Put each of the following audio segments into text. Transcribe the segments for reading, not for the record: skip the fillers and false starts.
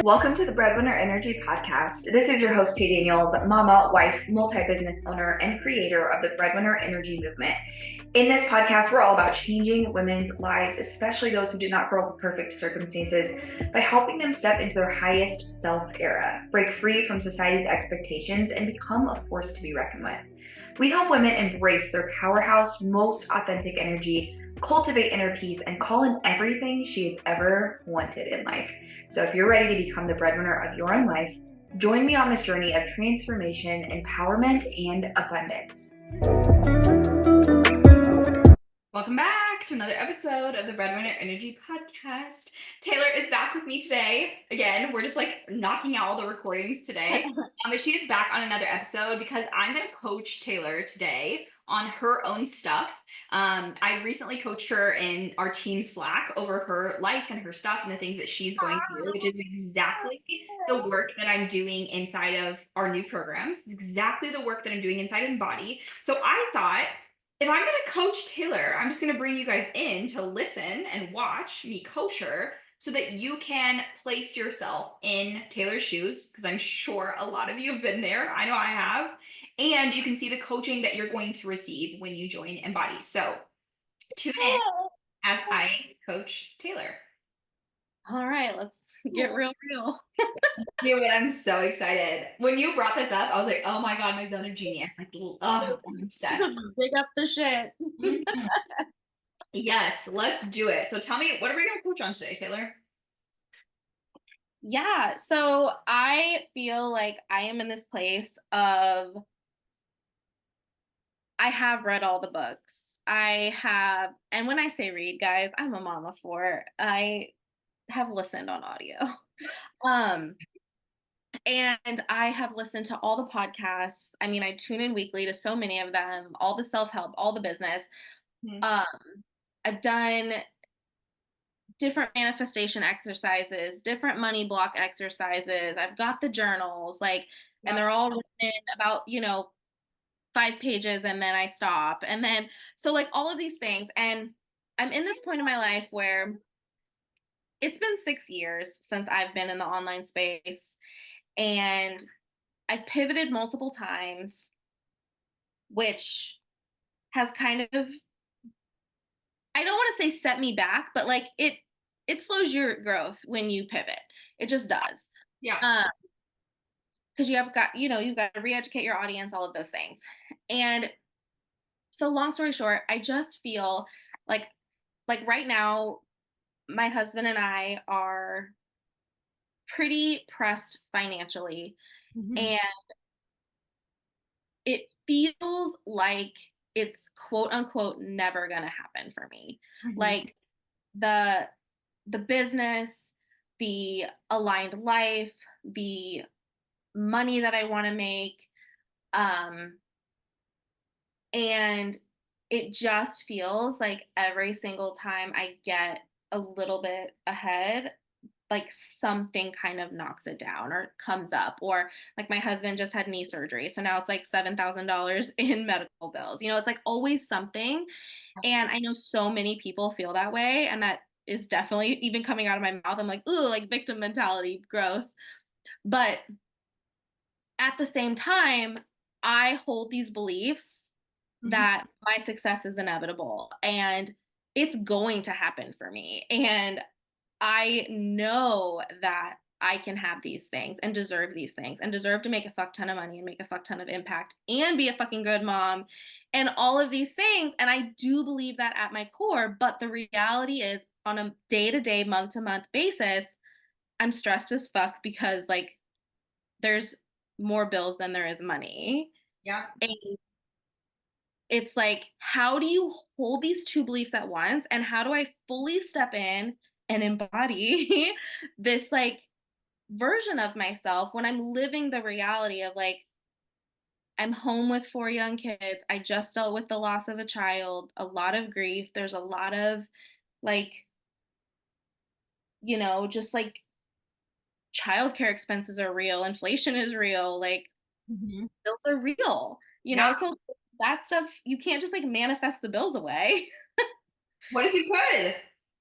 Welcome to the Breadwinner Energy podcast. This is your host, Tay Daniels, mama, wife, multi-business owner, and creator of the Breadwinner Energy movement. In this podcast, we're all about changing women's lives, especially those who do not grow up with perfect circumstances, by helping them step into their highest self era, break free from society's expectations, and become a force to be reckoned with. We help women embrace their powerhouse, most authentic energy, cultivate inner peace, and call in everything she has ever wanted in life. So if you're ready to become the breadwinner of your own life, join me on this journey of transformation, empowerment, and abundance. Welcome back to another episode of the Breadwinner Energy podcast. Taylor is back with me today. Again, we're just like knocking out all the recordings today. But she is back on another episode because I'm going to coach Taylor today on her own stuff. I recently coached her in our team Slack over her life and her stuff and the things that she's going through, which is exactly the work that I'm doing inside of our new programs. It's exactly the work that I'm doing inside Embody. So I thought, if I'm going to coach Taylor, I'm just going to bring you guys in to listen and watch me coach her so that you can place yourself in Taylor's shoes, because I'm sure a lot of you have been there. I know I have. And you can see the coaching that you're going to receive when you join Embody. So tune in as I coach Taylor. All right, let's get real. Dude, I'm so excited. When you brought this up, I was like, oh my God, my zone of genius. Like, oh, I'm obsessed. Dig up the shit. Yes, let's do it. So tell me, what are we going to coach on today, Taylor? Yeah, so I feel like I am in this place of I have read all the books. And when I say read, guys, I'm a mama for I have listened on audio. And I have listened to all the podcasts. I mean, I tune in weekly to so many of them, all the self-help, all the business. I've done different manifestation exercises, different money block exercises. I've got the journals, and they're all written about, 5 pages and then I stop. And then, so all of these things. And I'm in this point in my life where it's been 6 years since I've been in the online space, and I've pivoted multiple times, which has kind of, I don't want to say set me back, but it slows your growth when you pivot. It just does. Yeah. Because you've got to re-educate your audience, all of those things. And so long story short, I just feel like right now, my husband and I are pretty pressed financially. And it feels like it's quote unquote never gonna happen for me. Like the business, the aligned life, the money that I want to make, and it just feels like every single time I get a little bit ahead, like something kind of knocks it down or comes up. Or like my husband just had knee surgery, so now it's like $7,000 in medical bills. It's like always something. And I know so many people feel that way, and that is definitely even coming out of my mouth. I'm like, ooh, like victim mentality, gross. But at the same time, I hold these beliefs that my success is inevitable and it's going to happen for me. And I know that I can have these things and deserve these things and deserve to make a fuck ton of money and make a fuck ton of impact and be a fucking good mom and all of these things. And I do believe that at my core, but the reality is on a day-to-day, month-to-month basis, I'm stressed as fuck because there's more bills than there is money. Yeah. And it's like, how do you hold these two beliefs at once? And how do I fully step in and embody this version of myself when I'm living the reality of I'm home with 4 young kids. I just dealt with the loss of a child, a lot of grief. There's a lot of just childcare expenses are real. Inflation is real. Bills are real, so that stuff, you can't just manifest the bills away. What if you could?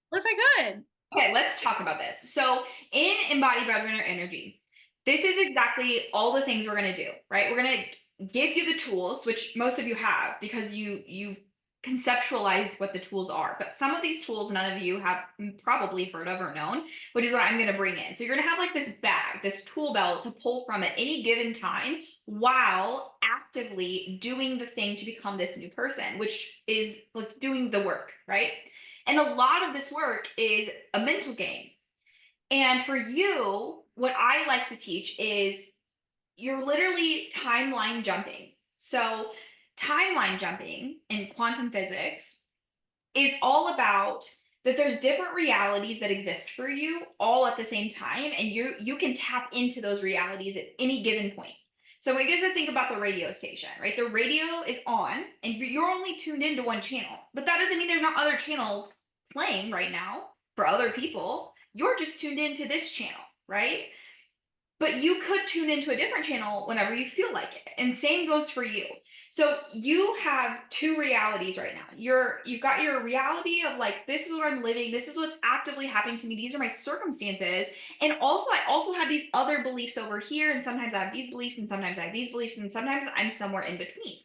What if I could? Okay, let's talk about this. So, in Embodied Breadwinner Energy, this is exactly all the things we're going to do, right? We're going to give you the tools, which most of you have because you've conceptualized what the tools are. But some of these tools none of you have probably heard of or known, which is what I'm going to bring in. So, you're going to have like this bag, this tool belt to pull from at any given time while actively doing the thing to become this new person, which is like doing the work, right? And a lot of this work is a mental game. And for you, what I like to teach is you're literally timeline jumping. So, timeline jumping in quantum physics is all about that there's different realities that exist for you all at the same time, and you can tap into those realities at any given point. So I guess I think about the radio station, right? The radio is on and you're only tuned into one channel, but that doesn't mean there's not other channels playing right now for other people. You're just tuned into this channel, right? But you could tune into a different channel whenever you feel like it. And same goes for you. So you have two realities right now. You've got your reality of like, this is what I'm living, this is what's actively happening to me, these are my circumstances. And also I also have these other beliefs over here, and sometimes I have these beliefs, and sometimes I have these beliefs, and sometimes I'm somewhere in between.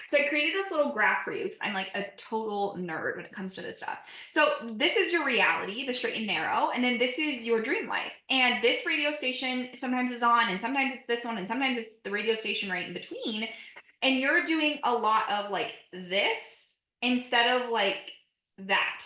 So I created this little graph for you because I'm like a total nerd when it comes to this stuff. So this is your reality, the straight and narrow, and then this is your dream life. And this radio station sometimes is on, and sometimes it's this one, and sometimes it's the radio station right in between. And you're doing a lot of like this instead of like that.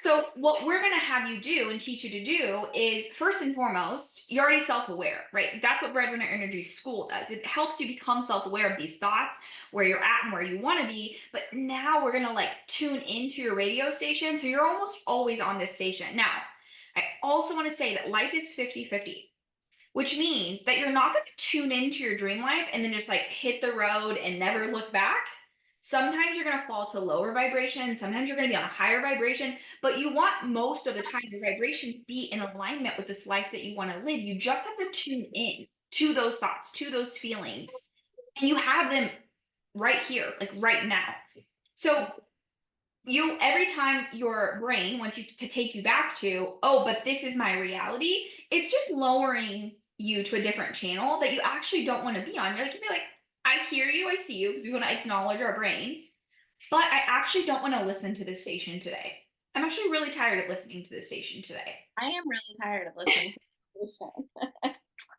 So, what we're going to have you do and teach you to do is first and foremost, you're already self aware, right? That's what Breadwinner Energy School does. It helps you become self aware of these thoughts, where you're at and where you want to be. But now we're going to like tune into your radio station. So, you're almost always on this station. Now, I also want to say that life is 50-50, which means that you're not going to tune into your dream life and then just like hit the road and never look back. Sometimes you're going to fall to lower vibration. Sometimes you're going to be on a higher vibration, but you want most of the time your vibration to be in alignment with this life that you want to live. You just have to tune in to those thoughts, to those feelings, and you have them right here, like right now. So you every time your brain wants you to take you back to, oh, but this is my reality, it's just lowering you to a different channel that you actually don't want to be on. You're like, I hear you, I see you, because we want to acknowledge our brain, but I actually don't want to listen to this station today. I'm actually really tired of listening to this station today. I am really tired of listening to this show.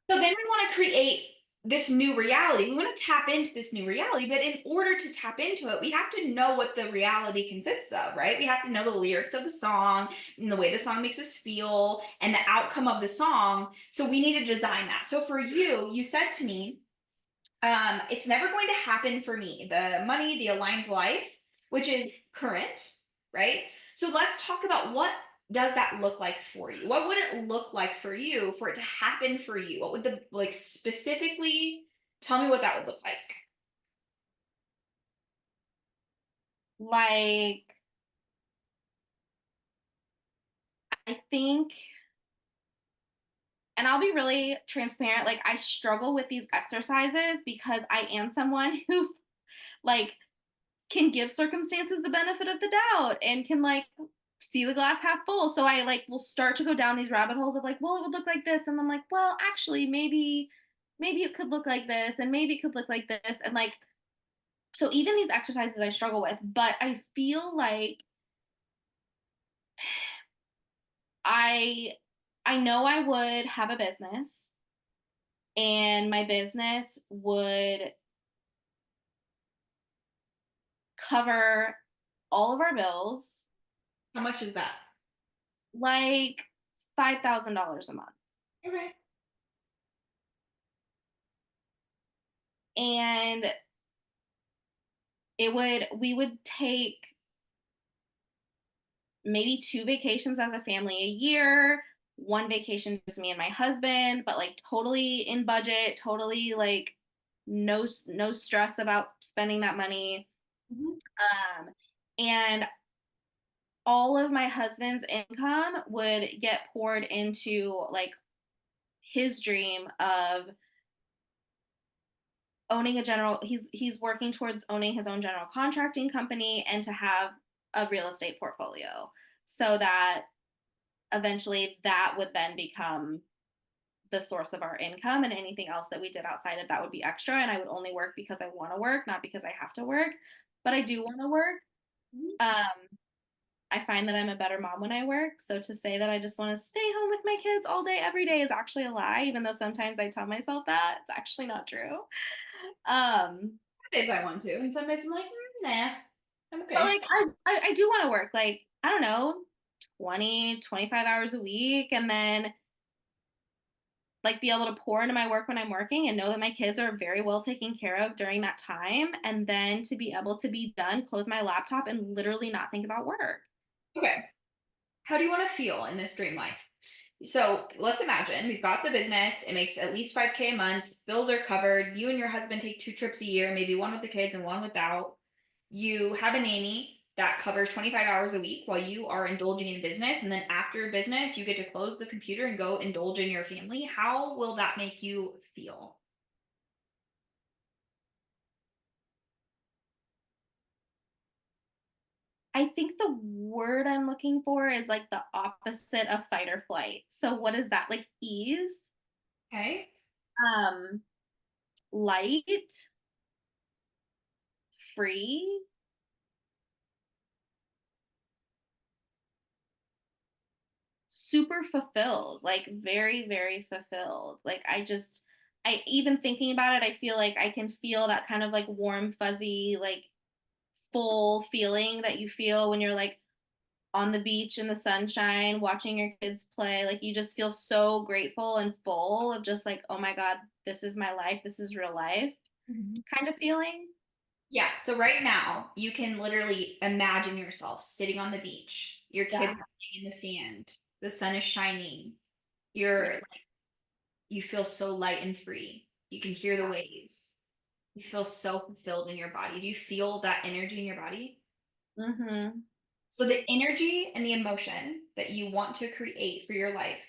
So then we want to create this new reality. We want to tap into this new reality, but in order to tap into it, we have to know what the reality consists of, right? We have to know the lyrics of the song and the way the song makes us feel and the outcome of the song. So we need to design that. So for you, you said to me, it's never going to happen for me. The money, the aligned life, which is current, right? So let's talk about what does that look like for you? What would it look like for you for it to happen for you? What would the like specifically tell me what that would look like? Like, I think, and I'll be really transparent, like, I struggle with these exercises because I am someone who, like, can give circumstances the benefit of the doubt and can, like, see the glass half full. So I, like, will start to go down these rabbit holes of, like, well, it would look like this. And I'm like, well, actually, maybe it could look like this, and maybe it could look like this. And, like, so even these exercises I struggle with, but I feel like I I know I would have a business, and my business would cover all of our bills, How much is that? like $5,000 a month. Okay. And we would take maybe two vacations as a family a year, one vacation just me and my husband, but like totally in budget, totally like no stress about spending that money. Mhm. Um, and all of my husband's income would get poured into like his dream of owning a general he's working towards owning his own general contracting company and to have a real estate portfolio so that eventually that would then become the source of our income, and anything else that we did outside of that would be extra, and I would only work because I want to work, not because I have to work. But I do want to work. Mhm. um I find that I'm a better mom when I work, so to say that I just want to stay home with my kids all day every day is actually a lie, even though sometimes I tell myself that. It's actually not true. um Some days I want to, and some days I'm like, nah, I'm but okay. like I do want to work, like, I don't know, 20, 25 hours a week, and then like be able to pour into my work when I'm working and know that my kids are very well taken care of during that time, and then to be able to be done, close my laptop, and literally not think about work. Okay. How do you want to feel in this dream life? So let's imagine we've got the business. It makes at least 5K a month. Bills are covered. You and your husband take 2 trips a year, maybe one with the kids and one without. You have a nanny that covers 25 hours a week while you are indulging in business. And then after business, you get to close the computer and go indulge in your family. How will that make you feel? I think the word I'm looking for is like the opposite of fight or flight. So what is that? Like ease, Okay. um, light, free, super fulfilled, like very, very fulfilled. Like I even thinking about it, I feel like I can feel that kind of like warm, fuzzy, like full feeling that you feel when you're like on the beach in the sunshine watching your kids play. Like you just feel so grateful and full of just like, oh my God, this is my life, this is real life Mhm. kind of feeling. Yeah. So right now, you can literally imagine yourself sitting on the beach. Your kids Yeah. are playing in the sand. The sun is shining. Yeah. You're you feel so light and free. You can hear the waves. You feel so fulfilled in your body. Do you feel that energy in your body? Mm-hmm. So the energy and the emotion that you want to create for your life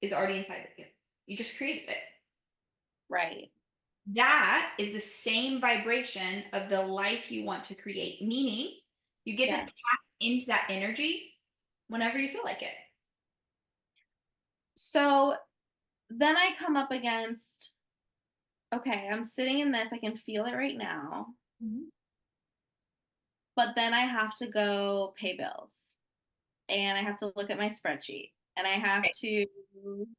is already inside of you. You just created it. Right. That is the same vibration of the life you want to create, meaning you get to Yeah. tap into that energy whenever you feel like it. So then I come up against, okay, I'm sitting in this, I can feel it right now, Mhm. but then I have to go pay bills and I have to look at my spreadsheet and I have Okay. to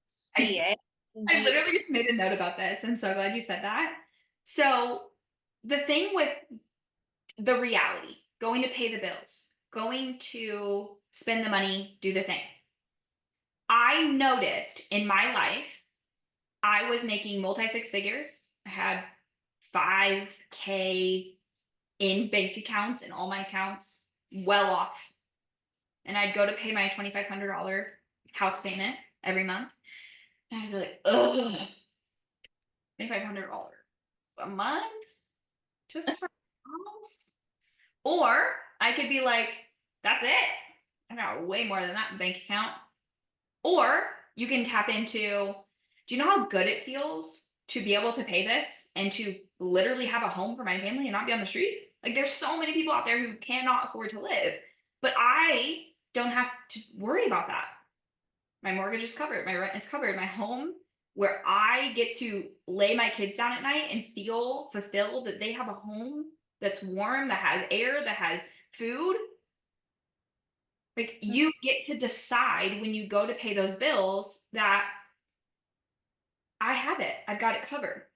see I, it and I be, literally just made a note about this. I'm so glad you said that. So, the thing with the reality, going to pay the bills, going to spend the money, do the thing. I noticed in my life, I was making multi six figures. I had 5K in bank accounts and all my accounts well off. And I'd go to pay my $2,500 house payment every month. And I'd be like, ugh, $2,500 a month just for a house. Or I could be like, that's it. I got way more than that in bank account. Or you can tap into, do you know how good it feels to be able to pay this and to literally have a home for my family and not be on the street? Like there's so many people out there who cannot afford to live, but I don't have to worry about that. My mortgage is covered, my rent is covered, my home where I get to lay my kids down at night and feel fulfilled that they have a home that's warm, that has air, that has food. Like you get to decide when you go to pay those bills that I have it. I've got it covered.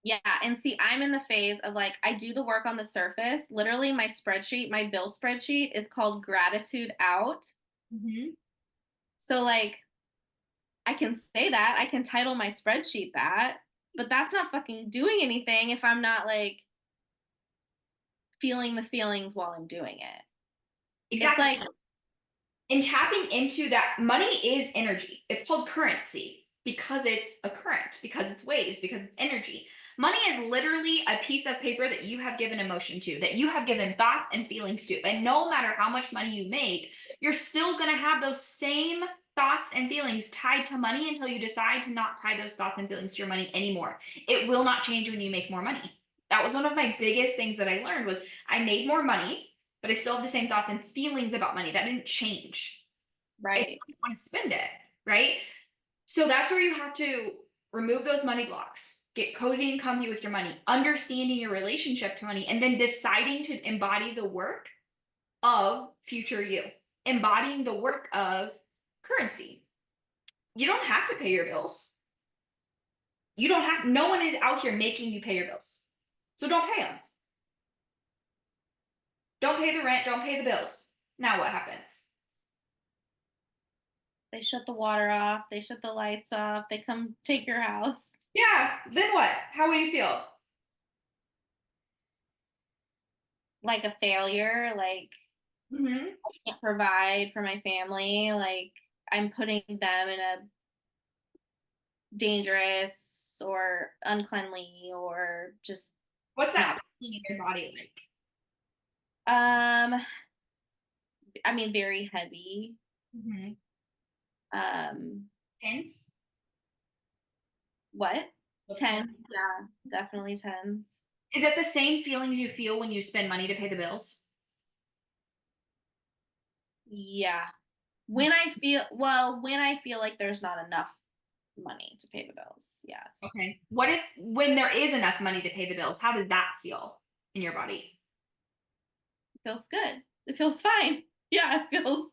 yeah. And see, I'm in the phase of like, I do the work on the surface. Literally, my spreadsheet, my bill spreadsheet is called Gratitude Out. Mhm. So, like, I can say that, I can title my spreadsheet that, but that's not fucking doing anything if I'm not like feeling the feelings while I'm doing it. It's Exactly. like, And tapping into that money is energy. It's called currency because it's a current, because it's waves, because it's energy. Money is literally a piece of paper that you have given emotion to, that you have given thoughts and feelings to. And no matter how much money you make, you're still going to have those same thoughts and feelings tied to money until you decide to not tie those thoughts and feelings to your money anymore. It will not change when you make more money. That was one of my biggest things that I learned was I made more money but I still have the same thoughts and feelings about money. That didn't change. I Right. still want to spend it, right? So that's where you have to remove those money blocks, get cozy and comfy with your money, understanding your relationship to money, and then deciding to embody the work of future you, embodying the work of currency. You don't have to pay your bills. You don't have, no one is out here making you pay your bills. So don't pay them. Don't pay the rent, don't pay the bills. Now what happens? They shut the water off, they shut the lights off, they come take your house. Yeah, then what? How will you feel? Like a failure, like Hmm. I can't provide for my family, like I'm putting them in a dangerous or uncleanly or just What's that not. feeling in your body like? Um, I mean, very heavy. Hmm. Um, Tense? what? What's tense? 10? Yeah, definitely tens. Is it the same feelings you feel when you spend money to pay the bills? Yeah. When I feel like there's not enough money to pay the bills. Yes. Okay. What if when there is enough money to pay the bills, how does that feel in your body? It feels good. It feels fine. Yeah, it feels,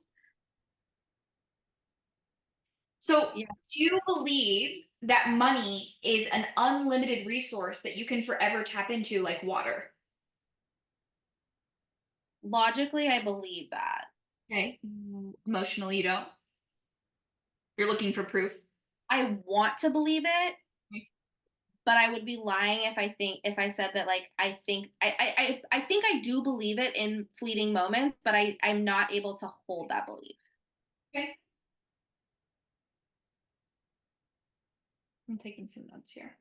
So, yeah. do you believe that money is an unlimited resource that you can forever tap into like water? Logically, I believe that. Okay. Emotionally, you don't. You're looking for proof. I want to believe it, Okay. but I would be lying if I said that like I think I do believe it in fleeting moments, but I'm not able to hold that belief. Okay. I'm taking some notes here.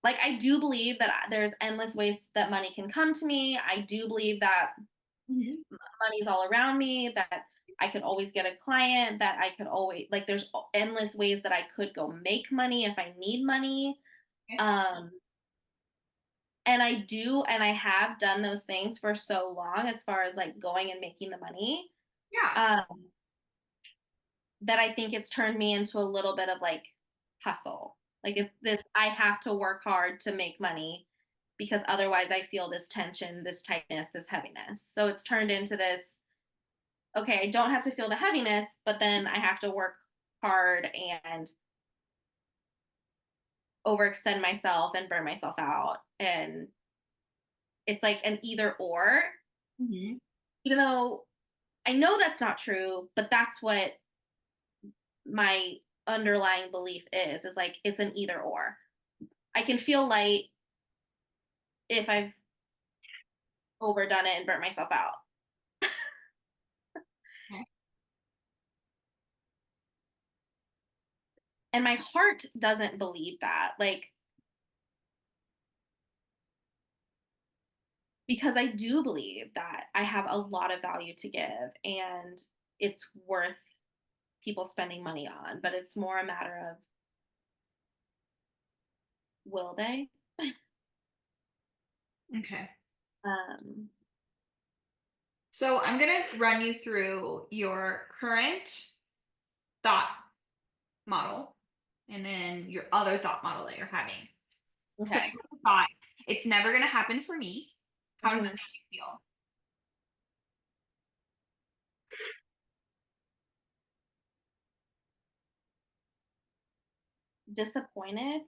Like I do believe that there's endless ways that money can come to me. I do believe that Mhm. money's all around me, that I could always get a client, that I could always like there's endless ways that I could go make money if I need money. Okay. Um and I have done those things for so long as far as like going and making the money. Yeah. Um that I think it's turned me into a little bit of like hustle. Like it's this I have to work hard to make money because otherwise I feel this tension, this tightness, this heaviness. So it's turned into this okay, I don't have to feel the heaviness, but then I have to work hard and overextend myself and burn myself out. And it's like an either or, Hmm. even though I know that's not true, but that's what my underlying belief is like it's an either or. I can feel light if I've overdone it and burnt myself out. Okay. And my heart doesn't believe that. Like, because I do believe that I have a lot of value to give and it's worth people spending money on, but it's more a matter of will they? Okay. Um, So I'm going to run you through your current thought model and then your other thought model that you're having. So okay. your thought, it's never going to happen for me. How does that Mhm. make you feel? Disappointed.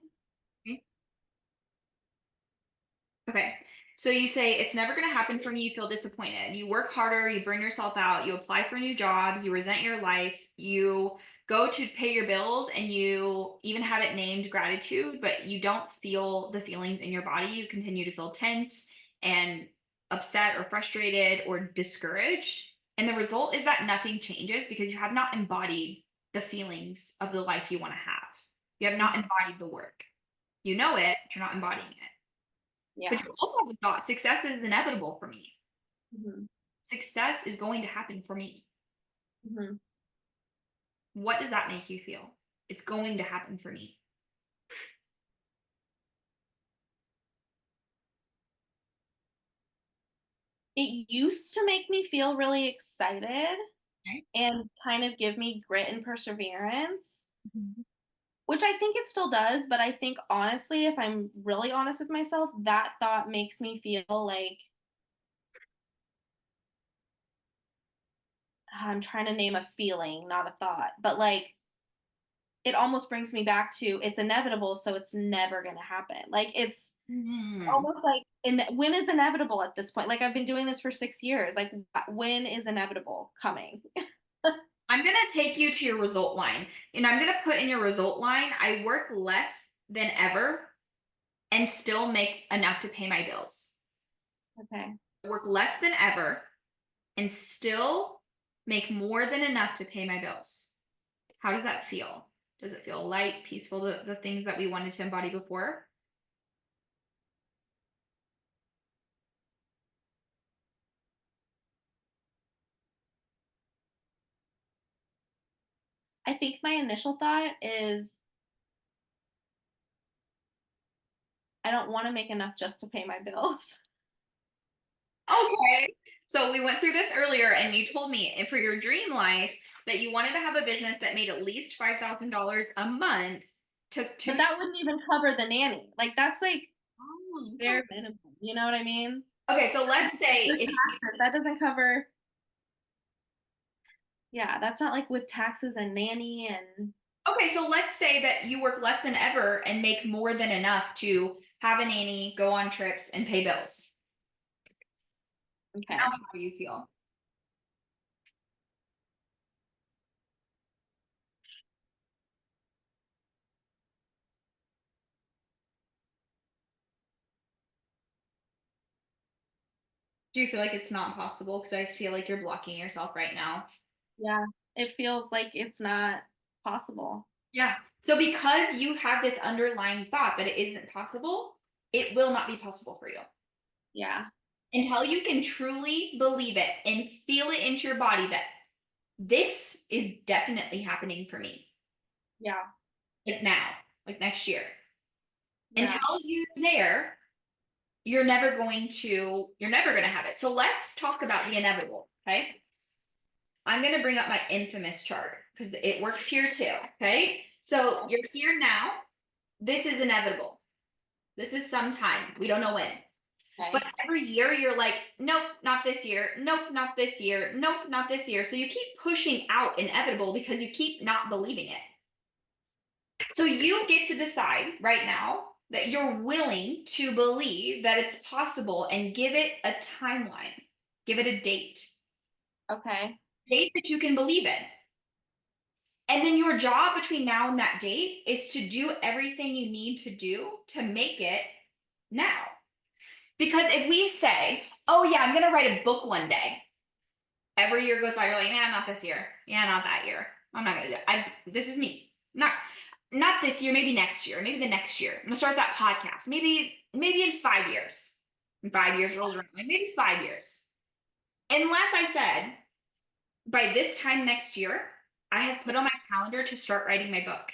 Okay. So you say it's never going to happen for me. You feel disappointed. You work harder, you burn yourself out, you apply for new jobs, you resent your life, you go to pay your bills, and you even have it named gratitude, but you don't feel the feelings in your body. You continue to feel tense and upset or frustrated or discouraged. And the result is that nothing changes because you have not embodied the feelings of the life you want to have. You have not embodied the work. You know it, but you're not embodying it. But Yeah. you also have the thought success is inevitable for me. Hmm. Success is going to happen for me. Hmm. What does that make you feel? It's going to happen for me. It used to make me feel really excited Okay. and kind of give me grit and perseverance, Mhm. which I think it still does. But I think honestly, if I'm really honest with myself, that thought makes me feel like I'm trying to name a feeling, not a thought, but like it almost brings me back to it's inevitable, so it's never going to happen. Like it's Mhm. almost like when is inevitable at this point? Like I've been doing this for 6 years. Like when is inevitable coming? I'm going to take you to your result line. And I'm going to put in your result line, I work less than ever and still make enough to pay my bills. Okay. I work less than ever and still make more than enough to pay my bills. How does that feel? Does it feel light, peaceful, the things that we wanted to embody before? I think my initial thought is I don't want to make enough just to pay my bills. Okay. So we went through this earlier, and you told me for your dream life that you wanted to have a business that made at least $5,000 a month to But that wouldn't even cover the nanny. Like that's like oh, okay. bare minimum. You know what I mean? Okay, so let's say With if taxes, that doesn't cover. Yeah, that's not like with taxes and nanny and okay, so let's say that you work less than ever and make more than enough to have a nanny, go on trips, and pay bills. Now, okay. how do you feel? Do you feel like it's not possible? Because I feel like you're blocking yourself right now. Yeah, it feels like it's not possible. Yeah. So because you have this underlying thought that it isn't possible, it will not be possible for you. Yeah, Until you can truly believe it and feel it into your body that this is definitely happening for me. yeah, Like now, like next year. yeah. Until you're there, you're never going to have it. So let's talk about the inevitable. Okay. I'm going to bring up my infamous chart because it works here too. Okay. So you're here now. This is inevitable. This is sometime. We don't know when. But Okay. every year you're like, nope, not this year. Nope, not this year. Nope, not this year. So you keep pushing out inevitable because you keep not believing it. So you get to decide right now that you're willing to believe that it's possible and give it a timeline, give it a Okay. date that you can believe in. And then your job between now and that date is to do everything you need to do to make it now. Because if we say, oh, yeah, I'm going to write a book one day, every year goes by, you're like, yeah, not this year. Yeah, not that year. I'm not going to do it. This is me. Not this year, maybe next year, maybe the next year. I'm gonna start that podcast. Maybe in 5 years. In 5 years rolls around, like maybe 5 years. Unless I said by this time next year, I have put on my calendar to start writing my book.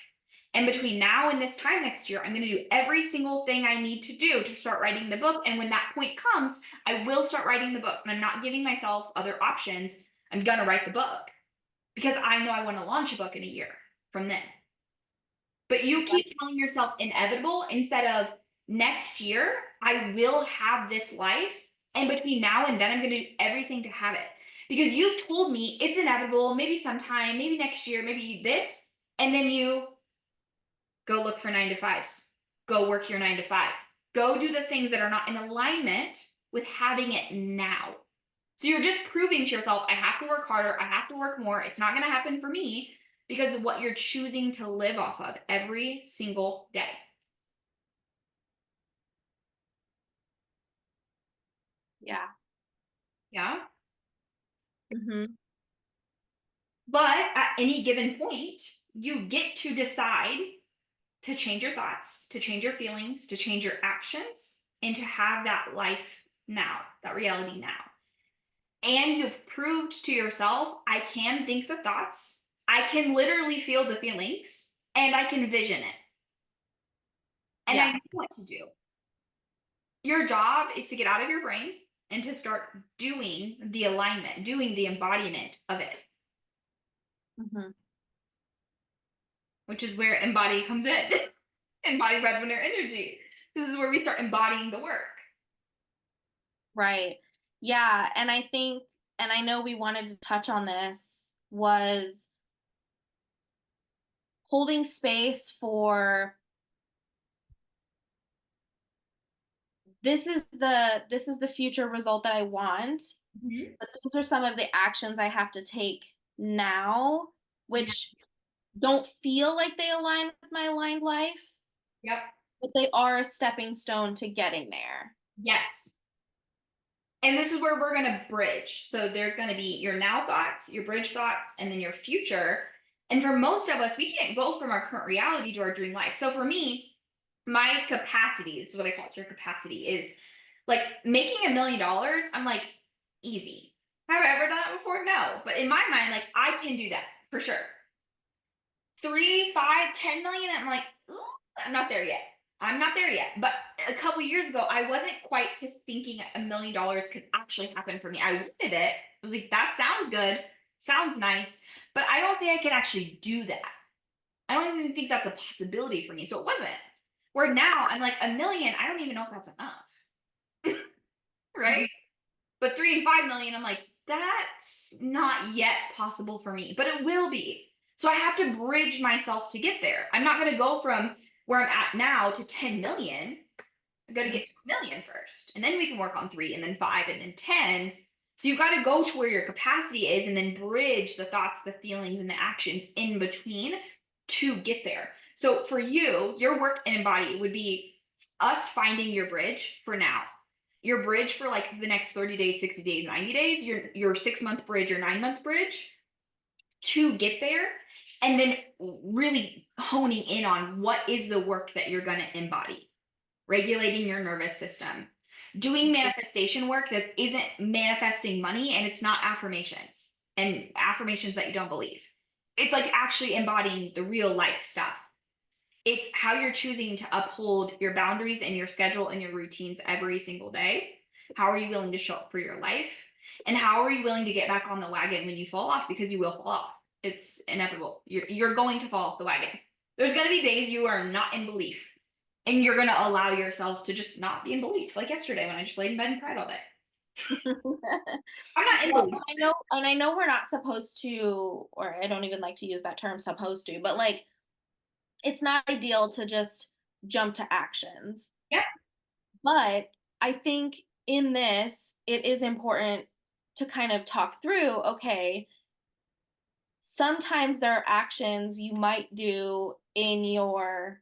And between now and this time next year, I'm going to do every single thing I need to do to start writing the book. And when that point comes, I will start writing the book. And I'm not giving myself other options. I'm going to write the book because I know I want to launch a book in a year from then. But you keep telling yourself inevitable instead of next year, I will have this life. And between now and then, I'm going to do everything to have it. Because you've told me it's inevitable, maybe sometime, maybe next year, maybe this. And then you go look for 9 to 5s, go work your 9 to 5, go do the things that are not in alignment with having it now. So you're just proving to yourself, I have to work harder, I have to work more. It's not going to happen for me because of what you're choosing to live off of every single day. Yeah. Yeah. Hmm. But at any given point, you get to decide to change your thoughts, to change your feelings, to change your actions, and to have that life now, that reality now. And you've proved to yourself, I can think the thoughts, I can literally feel the feelings, and I can vision it. And I Yeah. know what to do. Your job is to get out of your brain and to start doing the alignment, doing the embodiment of it, Mhm. which is where embody comes in. Embody breadwinner energy. This is where we start embodying the work. Right. Yeah, and I think, and I know we wanted to touch on this, was holding space for this is the future result that I want, Mhm. but these are some of the actions I have to take now, Yeah. which don't feel like they align with my aligned life, Yep. but they are a stepping stone to getting there. Yes. And this is where we're going to bridge. So there's going to be your now thoughts, your bridge thoughts, and then your future. And for most of us, we can't go from our current reality to our dream life. So for me, my capacity, this is what I call it, your capacity, is like making $1 million. I'm like, easy. Have I ever done that before? No. But in my mind, like I can do that for sure. 3, 5, 10 million. I'm like, "Ooh, I'm not there yet. I'm not there yet." But a couple years ago, I wasn't quite to thinking $1 million could actually happen for me. I wanted it. I was like, that sounds good, sounds nice, but I don't think I could actually do that. I don't even think that's a possibility for me. So it wasn't. Where now I'm like 1 million, I don't even know if that's enough. Mhm. Right? But 3 and 5 million, I'm like, that's not yet possible for me, but it will be. So I have to bridge myself to get there. I'm not going to go from where I'm at now to 10 million. I've got to get to a million first. And then we can work on 3 and then 5 and then 10. So you've got to go to where your capacity is and then bridge the thoughts, the feelings, and the actions in between to get there. So for you, your work in Embody would be us finding your bridge for now. Your bridge for like the next 30 days, 60 days, 90 days, your 6 month bridge, your 9 month bridge to get there. And then really honing in on what is the work that you're going to embody, regulating your nervous system, doing manifestation work that isn't manifesting money and it's not affirmations and affirmations that you don't believe. It's like actually embodying the real life stuff. It's how you're choosing to uphold your boundaries and your schedule and your routines every single day. How are you willing to show up for your life? And how are you willing to get back on the wagon when you fall off? Because you will fall off. It's inevitable. You're going to fall off the wagon. There's going to be days you are not in belief. And you're going to allow yourself to just not be in belief. Like yesterday when I just laid in bed and cried all day. I'm not in Well, belief. and I know we're not supposed to, or I don't even like to use that term supposed to, but like it's not ideal to just jump to actions. Yep. But I think in this, it is important to kind of talk through, okay, sometimes there are actions you might do in your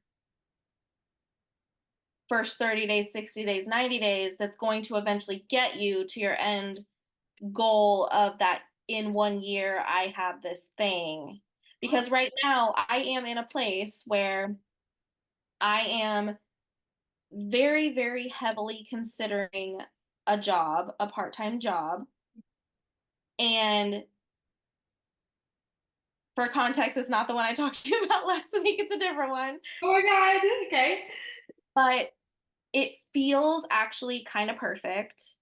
first 30 days, 60 days, 90 days that's going to eventually get you to your end goal of that in 1 year I have this thing. Because right now I am in a place where I am very, very heavily considering a job, a part-time job. And for context, it's not the one I talked to you about last week, it's a different one. Oh my God. Okay. But it feels actually kind of perfect.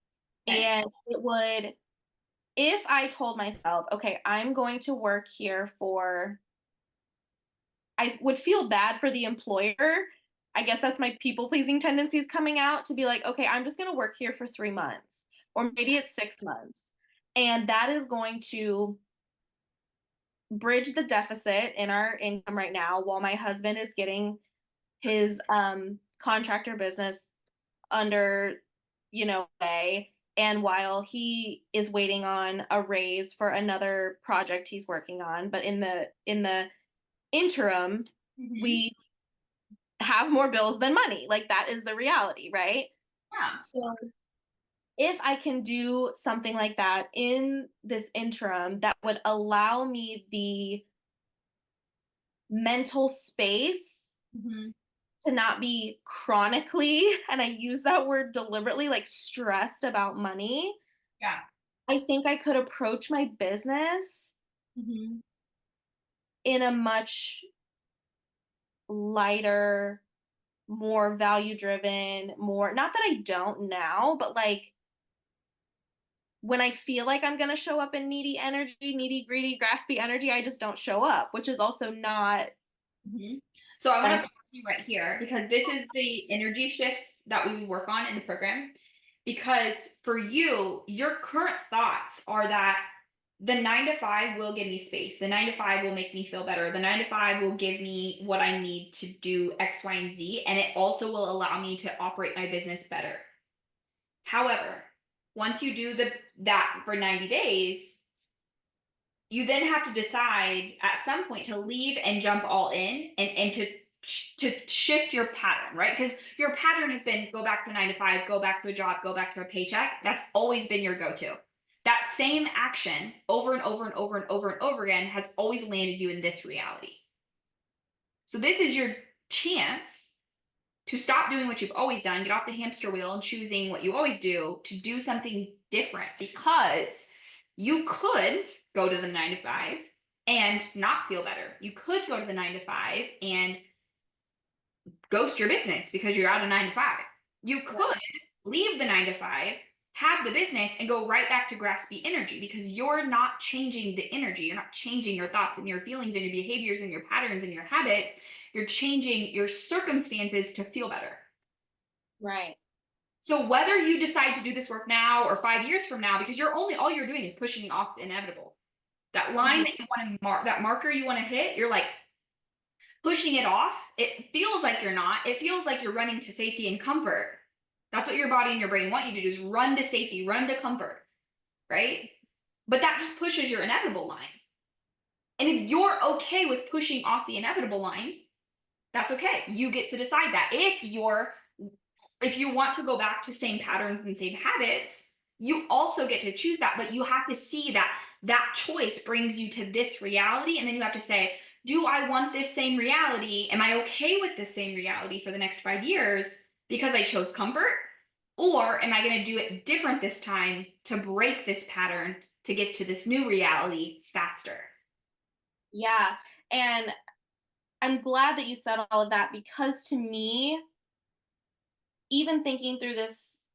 Okay. And it would, if I told myself, okay, I'm going to work here for, I would feel bad for the employer. I guess that's my people pleasing tendencies coming out to be like, okay, I'm just going to work here for 3 months, or maybe it's 6 months. And that is going to bridge the deficit in our income right now while my husband is getting his contractor business under, way. And while he is waiting on a raise for another project he's working on, but in the interim, Mm-hmm. we have more bills than money. Like that is the reality, right? Yeah. So if I can do something like that in this interim, that would allow me the mental space Mm-hmm. to not be chronically, and I use that word deliberately, like stressed about money. Yeah. I think I could approach my business Mm-hmm. in a much lighter, more value driven, more, not that I don't now, but like when I feel like I'm going to show up in needy energy, needy, greedy, graspy energy, I just don't show up, which is also not. Mhm. So I want to Uh, pause you right here because this is the energy shifts that we work on in the program. Because for you, your current thoughts are that the 9 to 5 will give me space. The 9 to 5 will make me feel better. The 9 to 5 will give me what I need to do X, Y, and Z. And it also will allow me to operate my business better. However, once you do that for 90 days, you then have to decide at some point to leave and jump all in and to shift your pattern, right? Because your pattern has been go back to 9 to 5, go back to a job, go back to a paycheck. That's always been your go-to. That same action over and over and over and over and over again has always landed you in this reality. So this is your chance to stop doing what you've always done, get off the hamster wheel and choosing what you always do to do something different, because you could go to the 9 to 5 and not feel better. You could go to the 9 to 5 and ghost your business because you're out of 9 to 5. You could leave the 9 to 5, have the business, and go right back to graspy energy because you're not changing the energy. You're not changing your thoughts and your feelings and your behaviors and your patterns and your habits. You're changing your circumstances to feel better. right. So whether you decide to do this work now or 5 years from now, because all you're doing is pushing off the inevitable. That line Mhm. that you want to mark, that marker you want to hit, you're like pushing it off. It feels like you're not. It feels like you're running to safety and comfort. That's what your body and your brain want you to do, is run to safety, run to comfort, right? But that just pushes your inevitable line. And if you're okay with pushing off the inevitable line, that's okay. You get to decide that. If you want to go back to same patterns and same habits, you also get to choose that, but you have to see that that choice brings you to this reality. And then you have to say, do I want this same reality? Am I okay with this same reality for the next 5 years because I chose comfort? Or am I going to do it different this time to break this pattern to get to this new reality faster? Yeah. And I'm glad that you said all of that because to me, even thinking through this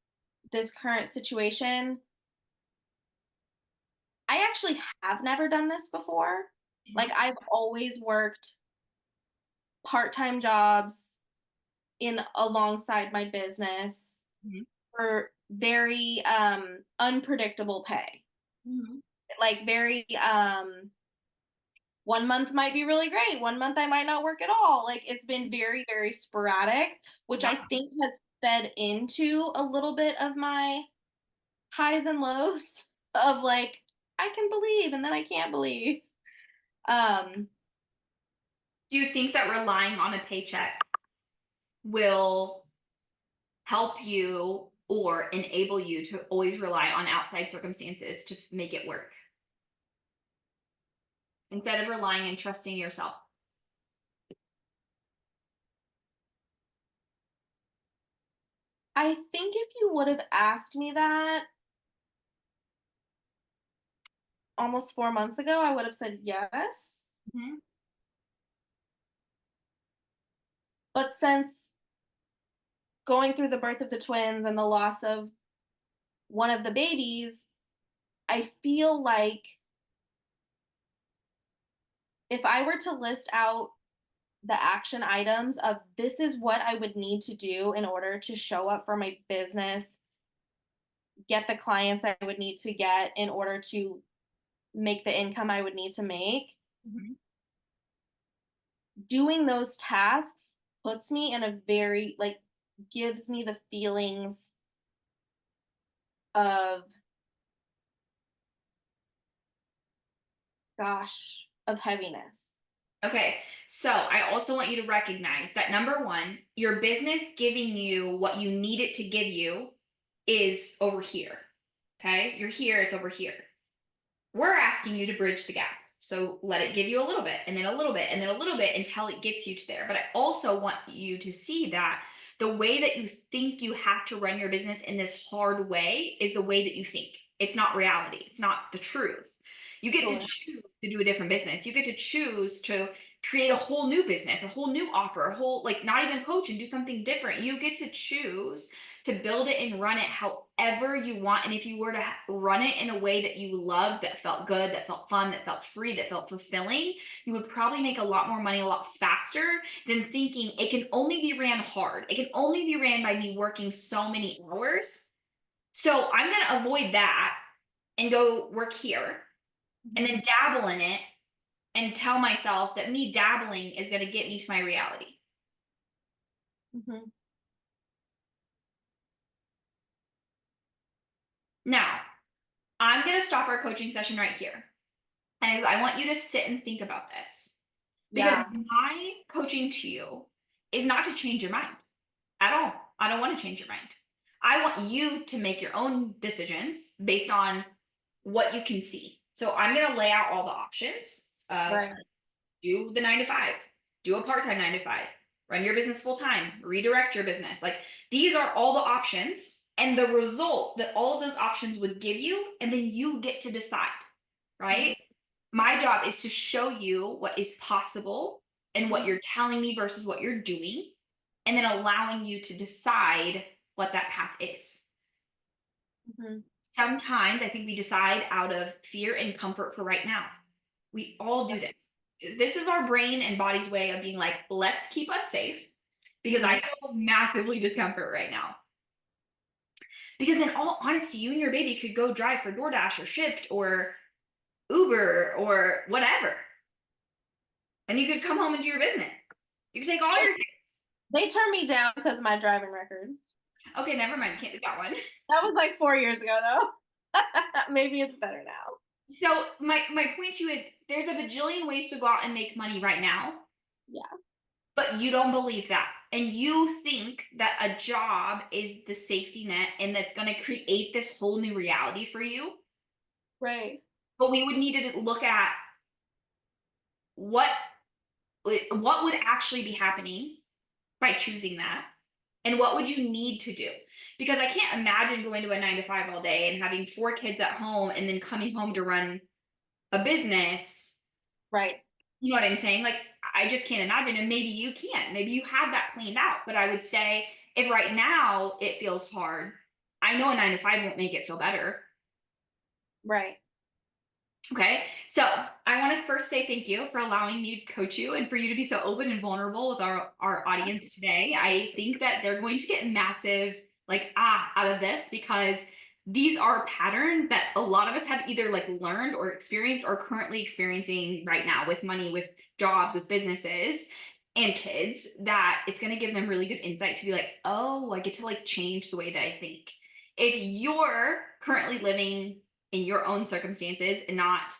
current situation, I actually have never done this before. Like Mhm. I've always worked part-time jobs in alongside my business Mhm. for very unpredictable pay. Mhm. Like very 1 month might be really great, 1 month I might not work at all. Like it's been very, very sporadic, which Yeah. I think has fed into a little bit of my highs and lows of like I can believe and then I can't believe. Um, Do you think that relying on a paycheck will help you or enable you to always rely on outside circumstances to make it work instead of relying and trusting yourself? I think if you would have asked me that almost 4 months ago, I would have said yes. Mhm. But since going through the birth of the twins and the loss of one of the babies, I feel like if I were to list out the action items of this is what I would need to do in order to show up for my business, get the clients I would need to get in order to make the income I would need to make, Mhm. doing those tasks puts me in a very, like, gives me the feelings of, gosh, of heaviness. Okay, so I also want you to recognize that number one, your business giving you what you need it to give you is over here. Okay, you're here, it's over here. We're asking you to bridge the gap. So let it give you a little bit and then a little bit and then a little bit until it gets you to there. But I also want you to see that the way that you think you have to run your business in this hard way is the way that you think. It's not reality, it's not the truth. You get to Totally. choose to do a different business. You get to choose to create a whole new business, a whole new offer, a whole, like, not even coach and do something different. You get to choose to build it and run it however you want. And if you were to run it in a way that you loved, that felt good, that felt fun, that felt free, that felt fulfilling, you would probably make a lot more money a lot faster than thinking it can only be ran hard. It can only be ran by me working so many hours. So I'm going to avoid that and go work here and Mhm. then dabble in it and tell myself that me dabbling is going to get me to my reality. Mhm. Now, I'm going to stop our coaching session right here. And I want you to sit and think about this because Yeah. my coaching to you is not to change your mind at all. I don't want to change your mind. I want you to make your own decisions based on what you can see. So I'm going to lay out all the options of Right. do the 9 to 5, do a part time 9 to 5, run your business full time, redirect your business. Like these are all the options and the result that all of those options would give you. And then you get to decide, Mhm. right? My job is to show you what is possible and what Mhm. you're telling me versus what you're doing, and then allowing you to decide what that path is. Mhm. Sometimes I think we decide out of fear and comfort for right now. We all do this. This is our brain and body's way of being like, let's keep us safe because I Mhm. feel massively discomfort right now. Because in all honesty, you and your baby could go drive for DoorDash or Shipt or Uber or whatever. And you could come home and do your business. You could take all your kids. They turned me down because of my driving record. Okay, never mind. Can't do that one. That was like 4 years ago, though. Maybe it's better now. So my point to you is there's a bajillion ways to go out and make money right now, Yeah. but you don't believe that. And you think that a job is the safety net and that's going to create this whole new reality for you. Right. But we would need to look at what what would actually be happening by choosing that, and what would you need to do, because I can't imagine going to a 9 to 5 all day and having 4 kids at home and then coming home to run a business. Right. You know what I'm saying? Like, I just can't imagine. And maybe you can. Maybe you have that planned out. But I would say if right now it feels hard, I know a 9 to 5 won't make it feel better. Right. Okay. So I want to first say thank you for allowing me to coach you and for you to be so open and vulnerable with our audience today. I think that they're going to get massive, like, out of this, because these are patterns that a lot of us have either like learned or experienced or currently experiencing right now with money, with jobs, with businesses and kids, that it's going to give them really good insight to be like, oh, I get to like change the way that I think. If you're currently living in your own circumstances and not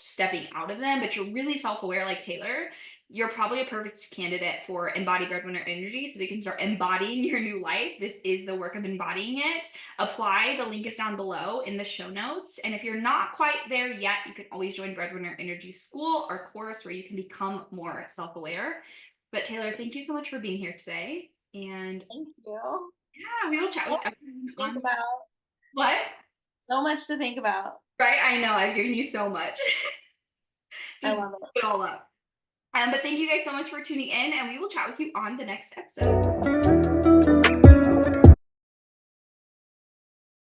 stepping out of them, but you're really self aware, like Taylor, you're probably a perfect candidate for Embody Breadwinner Energy so they can start embodying your new life. This is the work of embodying it. Apply. The link is down below in the show notes. And if you're not quite there yet, you can always join Breadwinner Energy School or course where you can become more self aware. But Taylor, thank you so much for being here today. And Thank you. yeah, we will chat So with much everyone to think on about. what? So much to think about. Right? I know. I've given you so much. I Just love it. put it all up. But thank you guys so much for tuning in, and we will chat with you on the next episode.